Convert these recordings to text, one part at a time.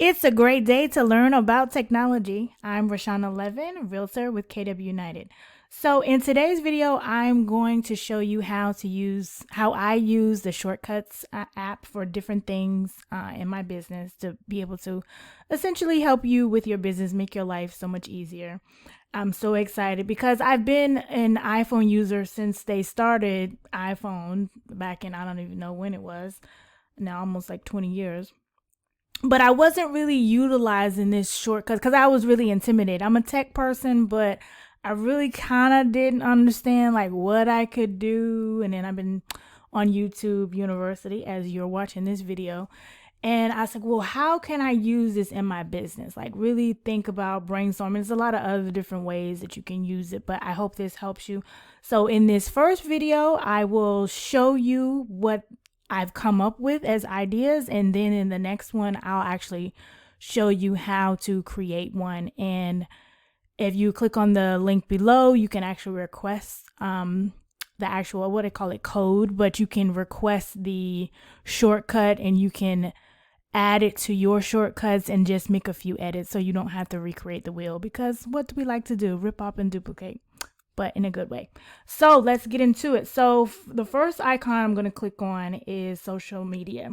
It's a great day to learn about technology. I'm Rashana Levin, realtor with KW United. So in today's video, I'm going to show you how I use the Shortcuts app for different things in my business to be able to essentially help you with your business, make your life so much easier. I'm so excited because I've been an iPhone user since they started iPhone back in, I don't even know when it was, now almost like 20 years. But I wasn't really utilizing this shortcut because I was really intimidated. I'm a tech person, but I really kind of didn't understand like what I could do. And then I've been on YouTube University as you're watching this video. And I was like, well, how can I use this in my business? Like, really think about brainstorming. There's a lot of other different ways that you can use it, but I hope this helps you. So, in this first video, I will show you what I've come up with as ideas, and then in the next one, I'll actually show you how to create one. And if you click on the link below, you can actually request the actual, what I call it, code, but you can request the shortcut and you can add it to your shortcuts and just make a few edits so you don't have to recreate the wheel, because what do we like to do? Rip off and duplicate, but in a good way. So let's get into it. So the first icon I'm going to click on is social media.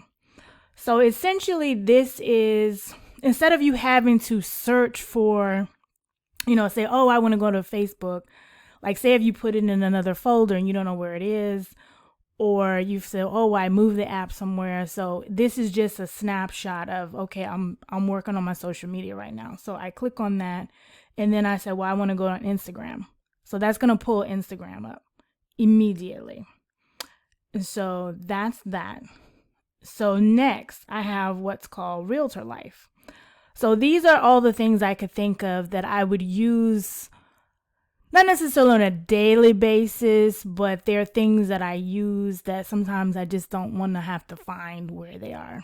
So essentially this is, instead of you having to search for, say, oh, I want to go to Facebook. Like, say if you put it in another folder and you don't know where it is, or you say, oh, I moved the app somewhere. So this is just a snapshot of, okay, I'm working on my social media right now. So I click on that, and then I said, well, I want to go on Instagram. So that's going to pull Instagram up immediately. And so that's that. So next, I have what's called Realtor Life. So these are all the things I could think of that I would use, not necessarily on a daily basis, but there are things that I use that sometimes I just don't want to have to find where they are.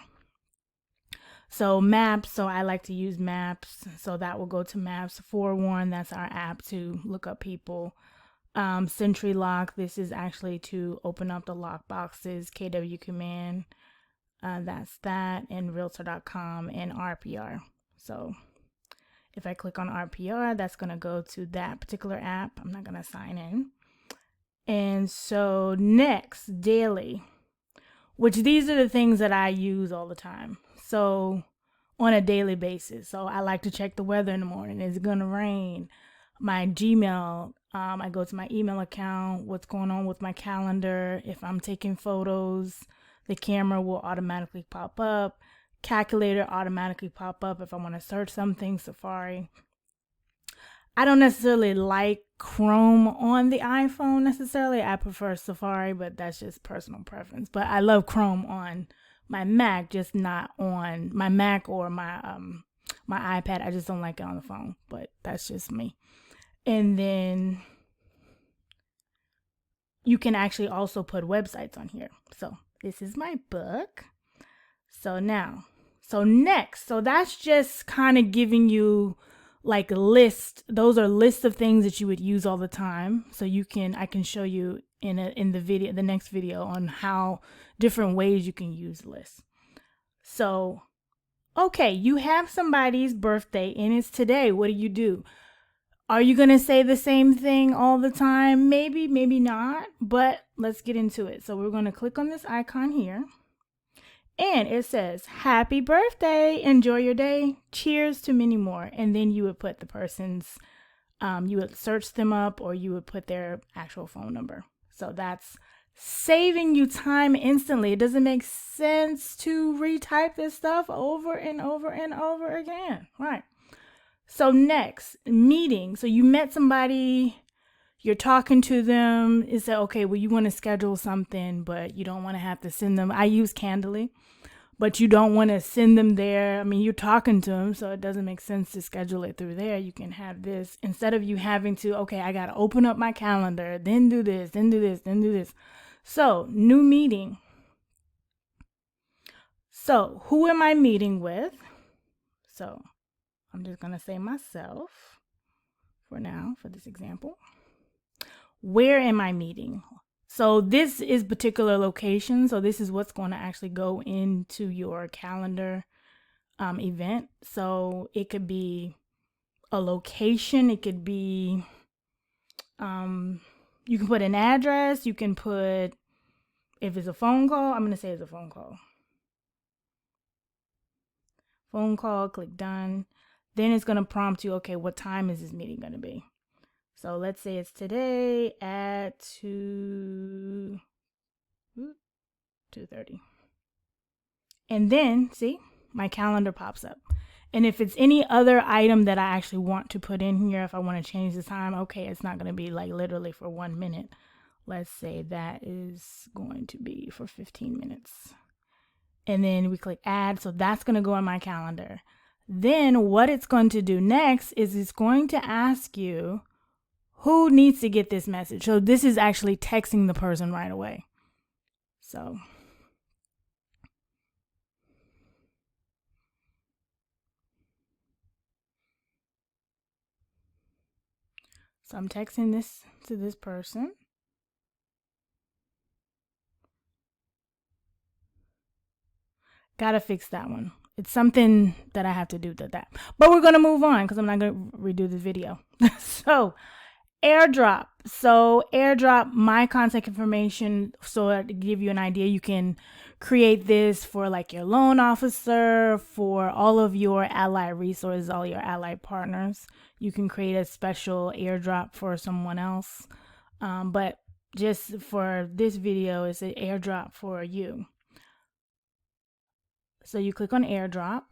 So maps, so I like to use maps. So that will go to maps. Forewarn, that's our app to look up people. Sentry Lock, this is actually to open up the lock boxes. KW Command, that's that. And Realtor.com and RPR. So if I click on RPR, that's going to go to that particular app. I'm not going to sign in. And so next, daily, which these are the things that I use all the time. So on a daily basis. So I like to check the weather in the morning. Is it going to rain? My Gmail, I go to my email account, what's going on with my calendar. If I'm taking photos, the camera will automatically pop up. Calculator automatically pop up if I want to search something, Safari. I don't necessarily like Chrome on the iPhone necessarily. I prefer Safari, but that's just personal preference. But I love Chrome on my Mac, just not on my Mac or my iPad. I just don't like it on the phone, but that's just me. And then you can actually also put websites on here. So this is my book. So next, so that's just kind of giving you like a list. Those are lists of things that you would use all the time. So I can show you in the next video on how different ways you can use lists. So, okay, you have somebody's birthday and it's today. What do? Are you going to say the same thing all the time? Maybe, maybe not, but let's get into it. So we're going to click on this icon here. And it says, happy birthday, enjoy your day, cheers to many more. And then you would put the person's, you would search them up, or you would put their actual phone number. So that's saving you time instantly. It doesn't make sense to retype this stuff over and over and over again. Right. So next, meeting. So you met somebody, you're talking to them. It's like, okay, well, you want to schedule something, but you don't want to have to send them. I use Candly, but you don't want to send them there. I mean, you're talking to them, so it doesn't make sense to schedule it through there. You can have this, instead of you having to, okay, I got to open up my calendar, then do this, then do this, then do this. So, new meeting. So, who am I meeting with? So, I'm just going to say myself for now, for this example. Where am I meeting? So this is particular location. So this is what's going to actually go into your calendar event. So it could be a location, it could be, you can put an address, you can put, if it's a phone call, I'm going to say it's a phone call. Phone call, click done. Then it's going to prompt you, okay, what time is this meeting going to be? So let's say it's today at 2:30. And then, see, my calendar pops up. And if it's any other item that I actually want to put in here, if I want to change the time, okay, it's not going to be like literally for 1 minute. Let's say that is going to be for 15 minutes. And then we click add. So that's going to go on my calendar. Then what it's going to do next is it's going to ask you who needs to get this message. So this is actually texting the person right away. So I'm texting this to this person. Gotta fix that one. It's something that I have to do to that. But we're going to move on because I'm not going to redo this video. So AirDrop. So AirDrop my contact information. So to give you an idea, you can create this for like your loan officer, for all of your allied resources, all your allied partners. You can create a special AirDrop for someone else. But just for this video, it's an AirDrop for you. So you click on AirDrop,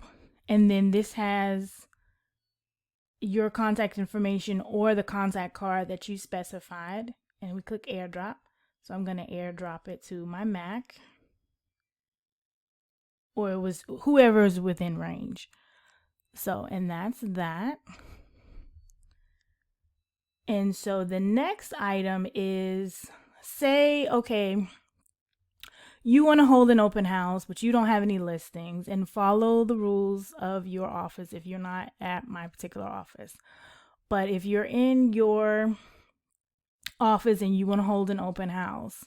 and then this has your contact information or the contact card that you specified, and we click AirDrop. So I'm going to AirDrop it to my Mac, or it was whoever is within range. So, and that's that. And so the next item is, say, okay, you want to hold an open house, but you don't have any listings, and follow the rules of your office if you're not at my particular office. But if you're in your office and you want to hold an open house,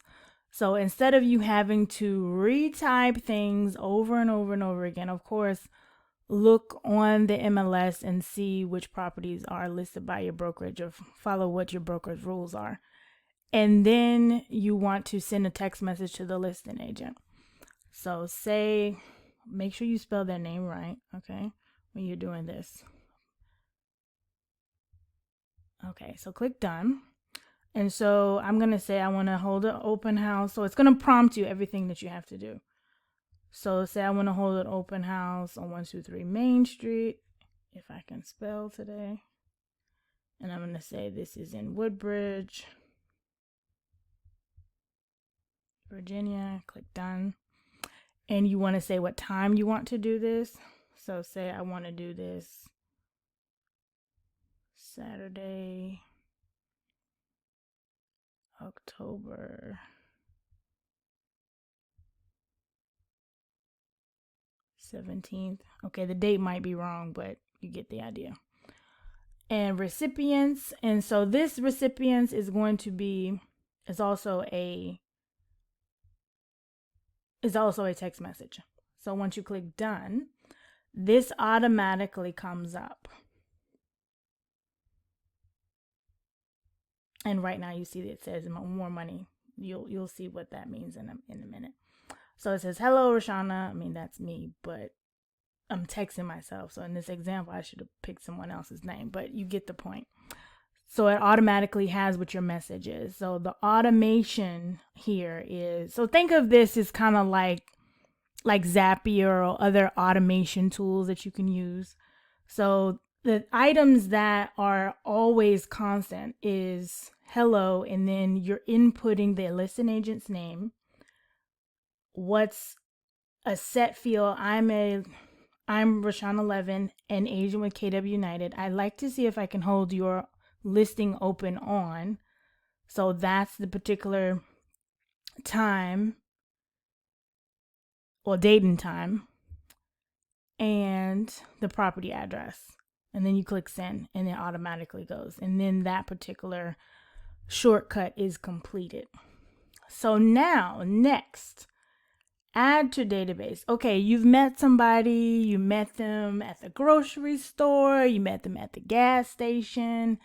so instead of you having to retype things over and over and over again, of course, look on the MLS and see which properties are listed by your brokerage, or follow what your brokerage rules are. And then you want to send a text message to the listing agent. So say, make sure you spell their name right, okay, when you're doing this. Okay, so click done. And so I'm going to say I want to hold an open house. So it's going to prompt you everything that you have to do. So say I want to hold an open house on 123 Main Street, if I can spell today. And I'm going to say this is in Woodbridge, Virginia. Click done. And you want to say what time you want to do this. So say I want to do this Saturday, October 17th. Okay, the date might be wrong, but you get the idea. And recipients. And so this recipients is going to be, is also a text message. So once you click done, this automatically comes up. And right now you see that it says more money. You'll see what that means in a minute. So it says, hello, Roshana. I mean, that's me, but I'm texting myself. So in this example, I should have picked someone else's name, but you get the point. So it automatically has what your message is. So the automation here is, so think of this as kind of like Zapier or other automation tools that you can use. So the items that are always constant is hello, and then you're inputting the listing agent's name. What's a set field? I'm Roshana Levin, an agent with KW United. I'd like to see if I can hold your listing open on. So that's the particular time or date and time, and the property address. And then you click send, and it automatically goes. And then that particular shortcut is completed. So now, next, Add to database. Okay, you've met somebody, you met them at the grocery store, you met them at the gas station.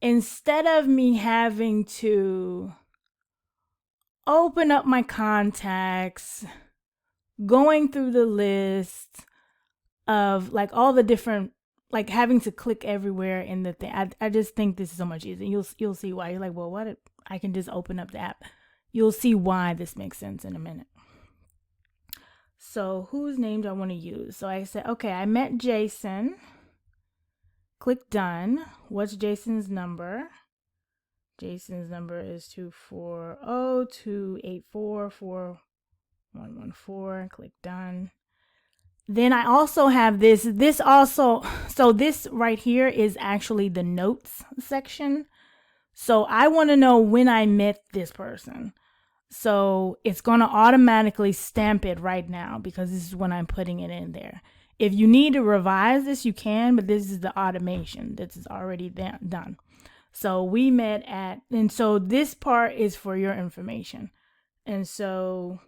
Instead of me having to open up my contacts, going through the list of like all the different, like having to click everywhere in the thing, I just think this is so much easier. You'll see why. You're like, well, what? I can just open up the app. You'll see why this makes sense in a minute. So whose name do I want to use? So I said, okay, I met Jason. Click done. What's Jason's number? Jason's number is 240-284-4114. Click done. Then I also have this so this right here is actually the notes section. So I want to know when I met this person. So it's going to automatically stamp it right now because this is when I'm putting it in there. If you need to revise this, you can, but this is the automation. This is already done. So we met at, and so this part is for your information. And so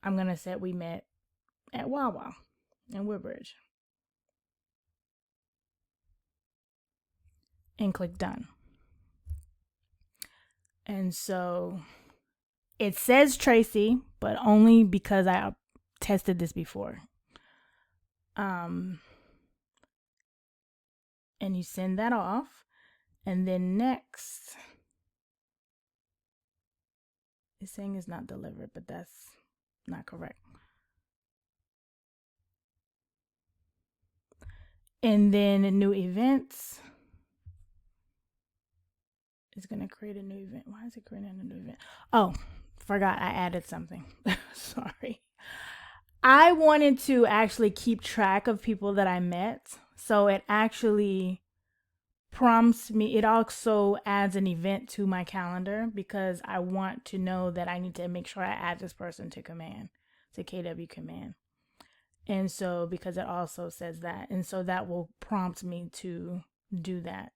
I'm going to say we met at Wawa in Woodbridge. And click done. And so it says Tracy, but only because I tested this before. And you send that off. And then next, it's saying it's not delivered, but that's not correct. And then new events. It's going to create a new event. Why is it creating a new event? Oh, forgot I added something. Sorry. I wanted to actually keep track of people that I met. So it actually prompts me. It also adds an event to my calendar because I want to know that I need to make sure I add this person to command, to KW command. And so because it also says that. And so that will prompt me to do that.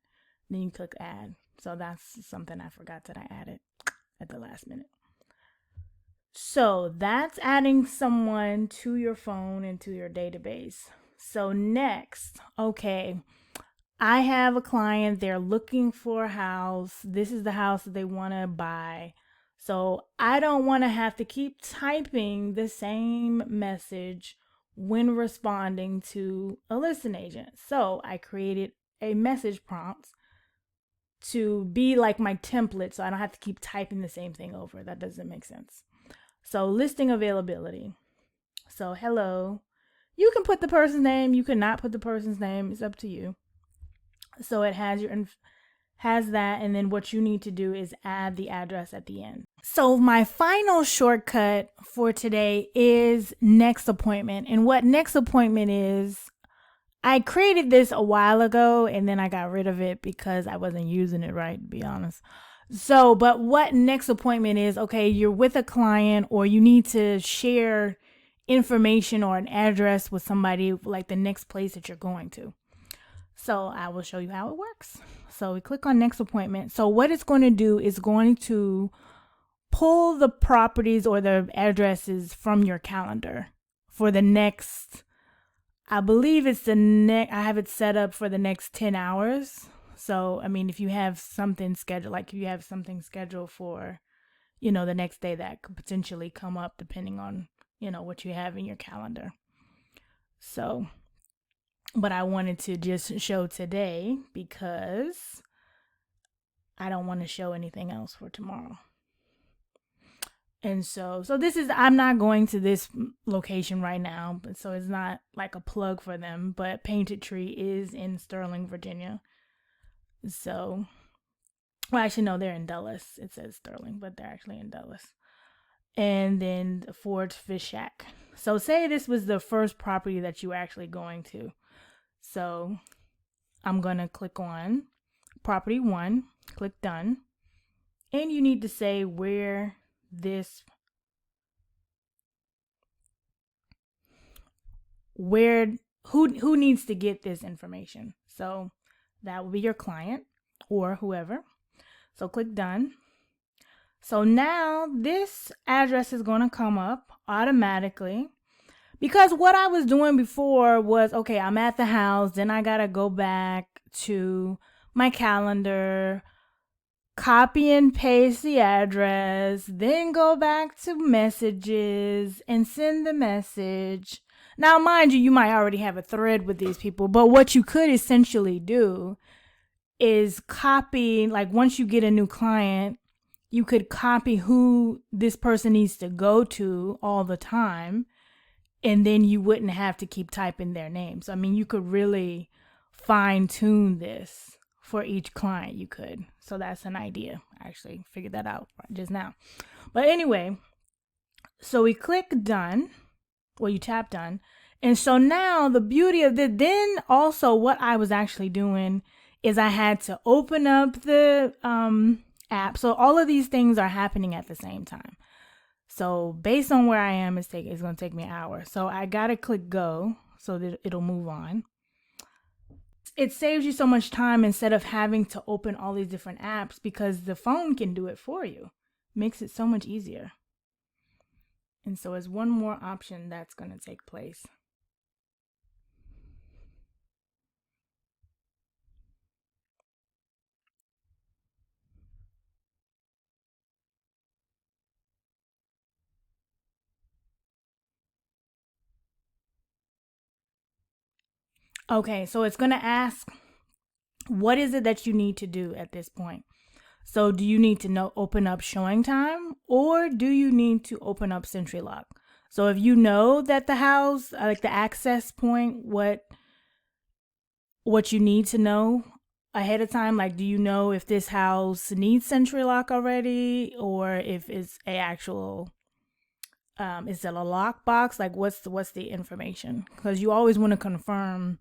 Then you click add. So that's something I forgot that I added at the last minute. So that's adding someone to your phone and to your database. So next, okay, I have a client, they're looking for a house. This is the house that they want to buy. So I don't want to have to keep typing the same message when responding to a listing agent. So I created a message prompt to be like my template so I don't have to keep typing the same thing over. That doesn't make sense. So listing availability. So hello. You can put the person's name. You cannot put the person's name. It's up to you. So it has that, and then what you need to do is add the address at the end. So my final shortcut for today is next appointment. And what next appointment is, I created this a while ago and then I got rid of it because I wasn't using it right, to be honest. So, but what next appointment is, okay, you're with a client or you need to share information or an address with somebody, like the next place that you're going to. So I will show you how it works. So we click on next appointment. So what it's going to do is going to pull the properties or the addresses from your calendar for the next, I believe it's I have it set up for the next 10 hours. So, I mean, if you have something scheduled, like if you have something scheduled for, the next day, that could potentially come up depending on, what you have in your calendar. So, but I wanted to just show today because I don't want to show anything else for tomorrow. And so this is, I'm not going to this location right now, but so it's not like a plug for them, but Painted Tree is in Sterling, Virginia. So, well, actually, no, they're in Dulles. It says Sterling, but they're actually in Dulles. And then Ford's Fish Shack. So say this was the first property that you were actually going to. So I'm going to click on property 1, click done. And you need to say where who needs to get this information. So that will be your client or whoever. So click done. So now this address is going to come up automatically, because what I was doing before was, okay, I'm at the house, then I got to go back to my calendar, copy and paste the address, then go back to messages and send the message. Now, mind you, you might already have a thread with these people, but what you could essentially do is copy, like once you get a new client, you could copy who this person needs to go to all the time, and then you wouldn't have to keep typing their names. I mean, you could really fine tune this for each client. You could. So that's an idea. I actually figured that out just now. But anyway, so we click done. Well, you tap done. And so now the beauty of this, then also what I was actually doing is I had to open up the app. So all of these things are happening at the same time. So based on where I am, it's going to take me an hour. So I got to click go so that it'll move on. It saves you so much time instead of having to open all these different apps, because the phone can do it for you. Makes it so much easier. And so it's one more option that's going to take place. Okay, so it's going to ask, what is it that you need to do at this point? So do you need to open up showing time, or do you need to open up SentryLock? So if you know that the house, like the access point, what you need to know ahead of time, like do you know if this house needs SentryLock already, or if it's a actual is it a lockbox? Like what's the information? Because you always want to confirm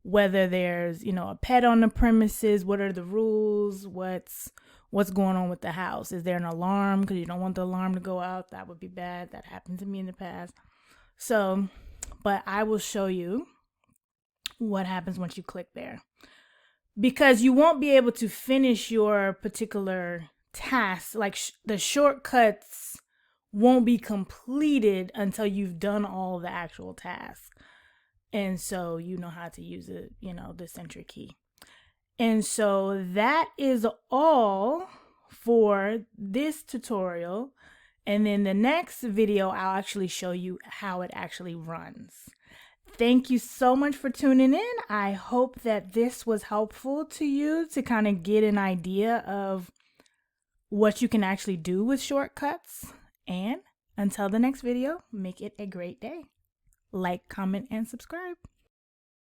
whether there's, a pet on the premises, what are the rules, what's going on with the house. Is there an alarm? Because you don't want the alarm to go out. That would be bad. That happened to me in the past. So, but I will show you what happens once you click there, because you won't be able to finish your particular task. Like the shortcuts won't be completed until you've done all the actual tasks. And so you know how to use it, the Sentry key. And so that is all for this tutorial. And then the next video, I'll actually show you how it actually runs. Thank you so much for tuning in. I hope that this was helpful to you to kind of get an idea of what you can actually do with shortcuts. And until the next video, make it a great day. Like, comment, and subscribe.